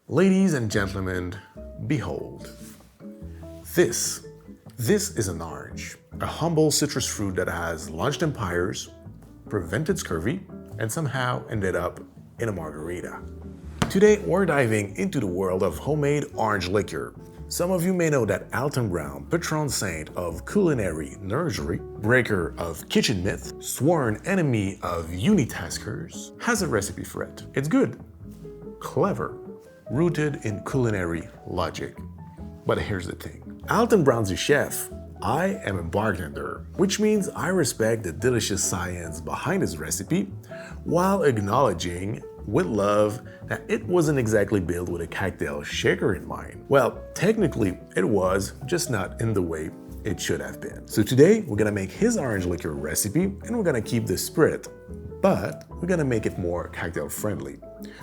Ladies and gentlemen, behold. This is an orange, a humble citrus fruit that has launched empires, prevented scurvy, and somehow ended up in a margarita. Today, we're diving into the world of homemade orange liqueur. Some of you may know that Alton Brown, patron saint of culinary nerdery, breaker of kitchen myth, sworn enemy of unitaskers, has a recipe for it. It's good, clever, rooted in culinary logic. But here's the thing. Alton Brown's a chef. I am a bartender, which means I respect the delicious science behind his recipe while acknowledging with love that it wasn't exactly built with a cocktail shaker in mind. Well, technically it was, just not in the way it should have been. So today we're gonna make his orange liqueur recipe and we're gonna keep the spirit, but we're gonna make it more cocktail friendly.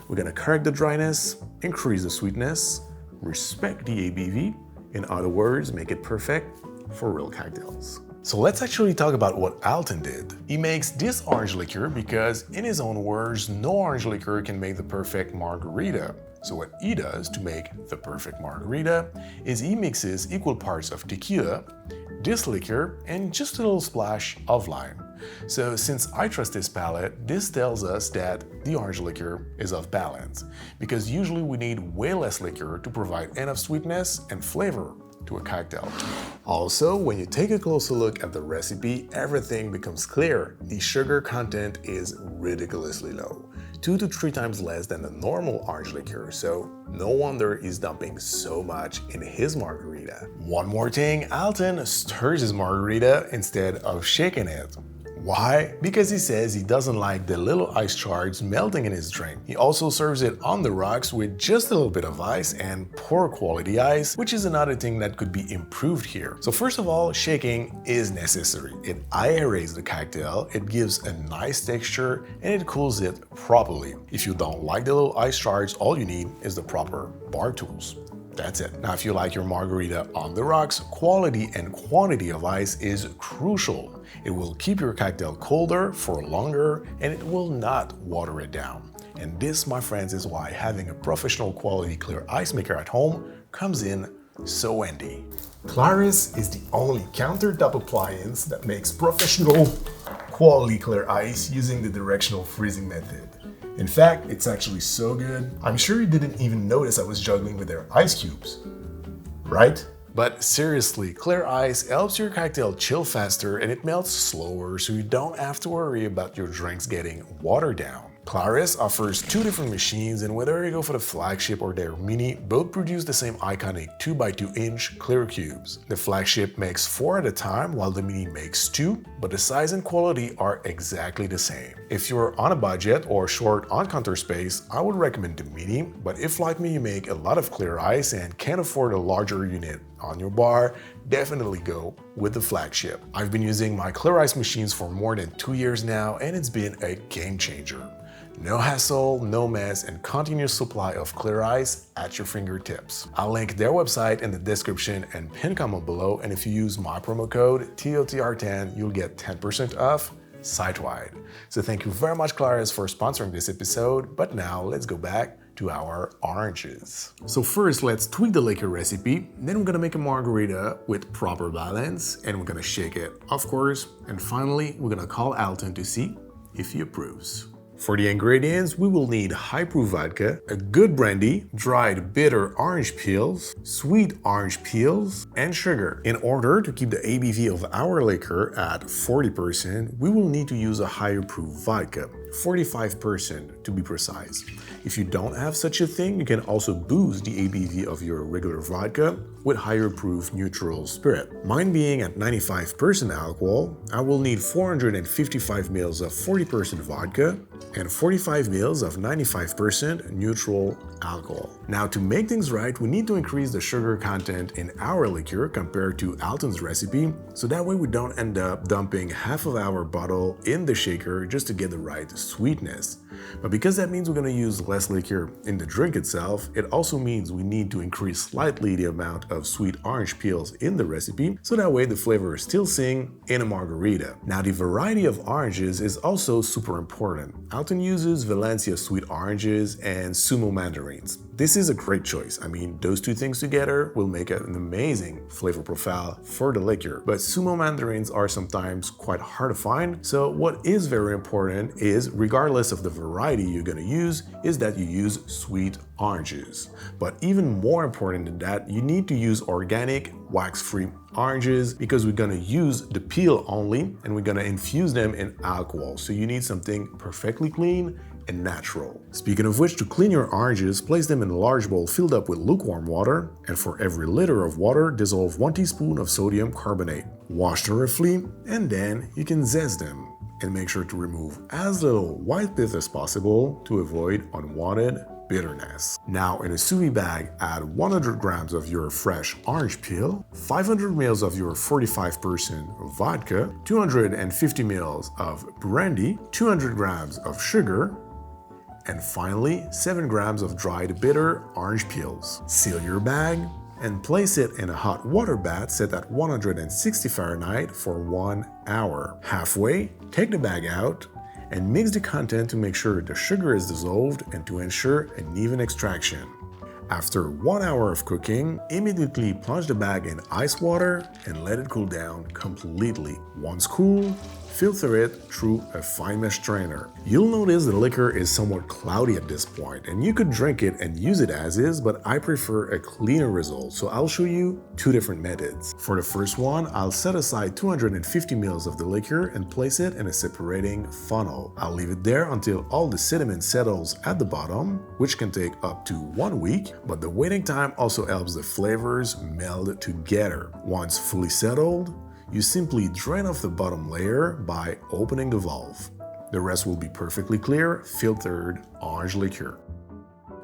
We're gonna correct the dryness, increase the sweetness, respect the ABV, in other words, make it perfect for real cocktails. So let's actually talk about what Alton did. He makes this orange liqueur because, in his own words, no orange liqueur can make the perfect margarita. So what he does to make the perfect margarita is he mixes equal parts of tequila, this liquor, and just a little splash of lime. So since I trust his palate, this tells us that the orange liqueur is off balance, because usually we need way less liquor to provide enough sweetness and flavor to a cocktail. Also, when you take a closer look at the recipe, everything becomes clear. The sugar content is ridiculously low, 2 to 3 times less than a normal orange liqueur, so no wonder he's dumping so much in his margarita. One more thing, Alton stirs his margarita instead of shaking it. Why? Because he says he doesn't like the little ice shards melting in his drink. He also serves it on the rocks with just a little bit of ice and poor quality ice, which is another thing that could be improved here. So first of all, shaking is necessary. It aerates the cocktail, it gives a nice texture, and it cools it properly. If you don't like the little ice shards, all you need is the proper bar tools. That's it. Now, if you like your margarita on the rocks, quality and quantity of ice is crucial. It will keep your cocktail colder for longer and it will not water it down. And this, my friends, is why having a professional quality clear ice maker at home comes in so handy. KLARIS is the only countertop appliance that makes professional quality clear ice using the directional freezing method. In fact, it's actually so good, I'm sure you didn't even notice I was juggling with their ice cubes, right? But seriously, clear ice helps your cocktail chill faster and it melts slower, so you don't have to worry about your drinks getting watered down. KLARIS offers 2 different machines, and whether you go for the flagship or their mini, both produce the same iconic 2x2-inch clear cubes. The flagship makes 4 at a time while the mini makes 2, but the size and quality are exactly the same. If you're on a budget or short on counter space, I would recommend the mini, but if like me you make a lot of clear ice and can't afford a larger unit on your bar, definitely go with the flagship. I've been using my clear ice machines for more than 2 years now and it's been a game changer. No hassle, no mess, and continuous supply of clear ice at your fingertips. I'll link their website in the description and pin comment below, and if you use my promo code TOTR10, you'll get 10% off site-wide. So thank you very much, KLARIS, for sponsoring this episode, but now let's go back to our oranges. So first, let's tweak the liquor recipe, then we're gonna make a margarita with proper balance, and we're gonna shake it, of course, and finally, we're gonna call Alton to see if he approves. For the ingredients, we will need high-proof vodka, a good brandy, dried bitter orange peels, sweet orange peels, and sugar. In order to keep the ABV of our liquor at 40%, we will need to use a higher proof vodka, 45% to be precise. If you don't have such a thing, you can also boost the ABV of your regular vodka with higher proof neutral spirit. Mine being at 95% alcohol, I will need 455 ml of 40% vodka and 45 ml of 95% neutral alcohol. Now, to make things right, we need to increase the sugar content in our liqueur compared to Alton's recipe, so that way we don't end up dumping half of our bottle in the shaker just to get the right sweetness. But because that means we're going to use less liquor in the drink itself, it also means we need to increase slightly the amount of sweet orange peels in the recipe, so that way the flavor is still sing in a margarita. Now, the variety of oranges is also super important. Alton uses Valencia sweet oranges and Sumo mandarins. This is a great choice. I mean, those two things together will make an amazing flavor profile for the liqueur. But sumo mandarins are sometimes quite hard to find, so what is very important is, regardless of the variety you're gonna use, is that you use sweet oranges. But even more important than that, you need to use organic, wax-free oranges because we're gonna use the peel only and we're gonna infuse them in alcohol. So you need something perfectly clean and natural. Speaking of which, to clean your oranges, place them in a large bowl filled up with lukewarm water, and for every liter of water, dissolve 1 teaspoon of sodium carbonate. Wash thoroughly, and then you can zest them. And make sure to remove as little white pith as possible to avoid unwanted bitterness. Now in a sous vide bag, add 100 grams of your fresh orange peel, 500 ml of your 45% vodka, 250 ml of brandy, 200 grams of sugar, and finally 7 grams of dried bitter orange peels. Seal your bag and place it in a hot water bath set at 160 Fahrenheit for 1 hour. Halfway, take the bag out and mix the content to make sure the sugar is dissolved and to ensure an even extraction. After 1 hour of cooking, immediately plunge the bag in ice water and let it cool down completely. Once cool, filter it through a fine mesh strainer. You'll notice the liquor is somewhat cloudy at this point, and you could drink it and use it as is, but I prefer a cleaner result, so I'll show you 2 different methods. For the first one, I'll set aside 250 ml of the liquor and place it in a separating funnel. I'll leave it there until all the sediment settles at the bottom, which can take up to 1 week, but the waiting time also helps the flavors meld together. Once fully settled, you simply drain off the bottom layer by opening the valve. The rest will be perfectly clear, filtered orange liqueur.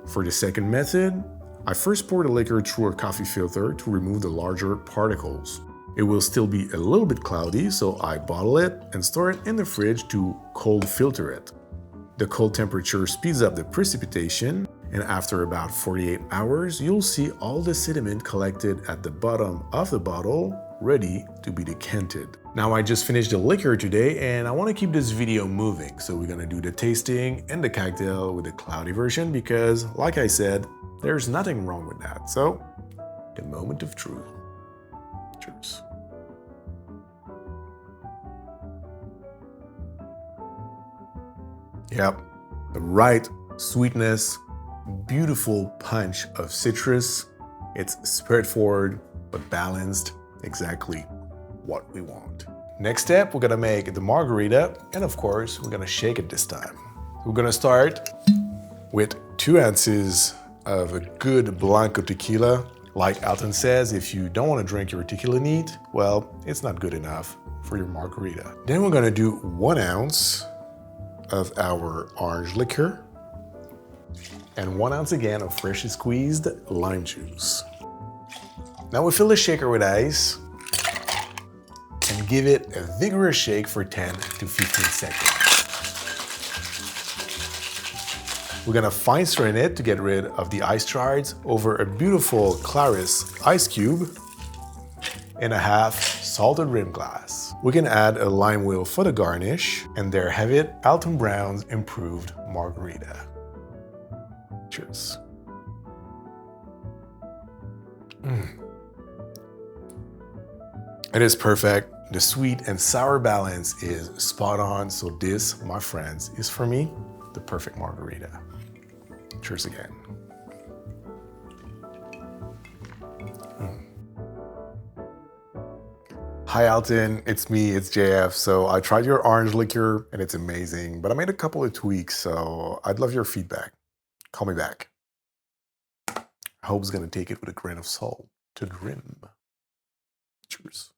For the second method, I first pour the liquor through a coffee filter to remove the larger particles. It will still be a little bit cloudy, so I bottle it and store it in the fridge to cold filter it. The cold temperature speeds up the precipitation, and after about 48 hours, you'll see all the sediment collected at the bottom of the bottle ready to be decanted. Now I just finished the liquor today and I want to keep this video moving, so we're gonna do the tasting and the cocktail with the cloudy version because, like I said, there's nothing wrong with that. So, the moment of truth. Cheers. Yep, the right sweetness, beautiful punch of citrus. It's straightforward but balanced. Exactly what we want. Next step, we're gonna make the margarita, and of course, we're gonna shake it this time. We're gonna start with 2 ounces of a good Blanco tequila. Like Alton says, if you don't want to drink your tequila neat, well, it's not good enough for your margarita. Then we're gonna do 1 ounce of our orange liqueur and 1 ounce again of freshly squeezed lime juice. Now we fill the shaker with ice and give it a vigorous shake for 10 to 15 seconds. We're gonna fine strain it to get rid of the ice shards over a beautiful KLARIS ice cube in a half salted rim glass. We can add a lime wheel for the garnish, and there have it, Alton Brown's improved margarita. Cheers. It is perfect. The sweet and sour balance is spot on. So this, my friends, is for me, the perfect margarita. Cheers again. Hi Alton, it's me, it's JF. So I tried your orange liqueur and it's amazing, but I made a couple of tweaks, so I'd love your feedback. Call me back. I hope it's gonna take it with a grain of salt to the rim. Cheers.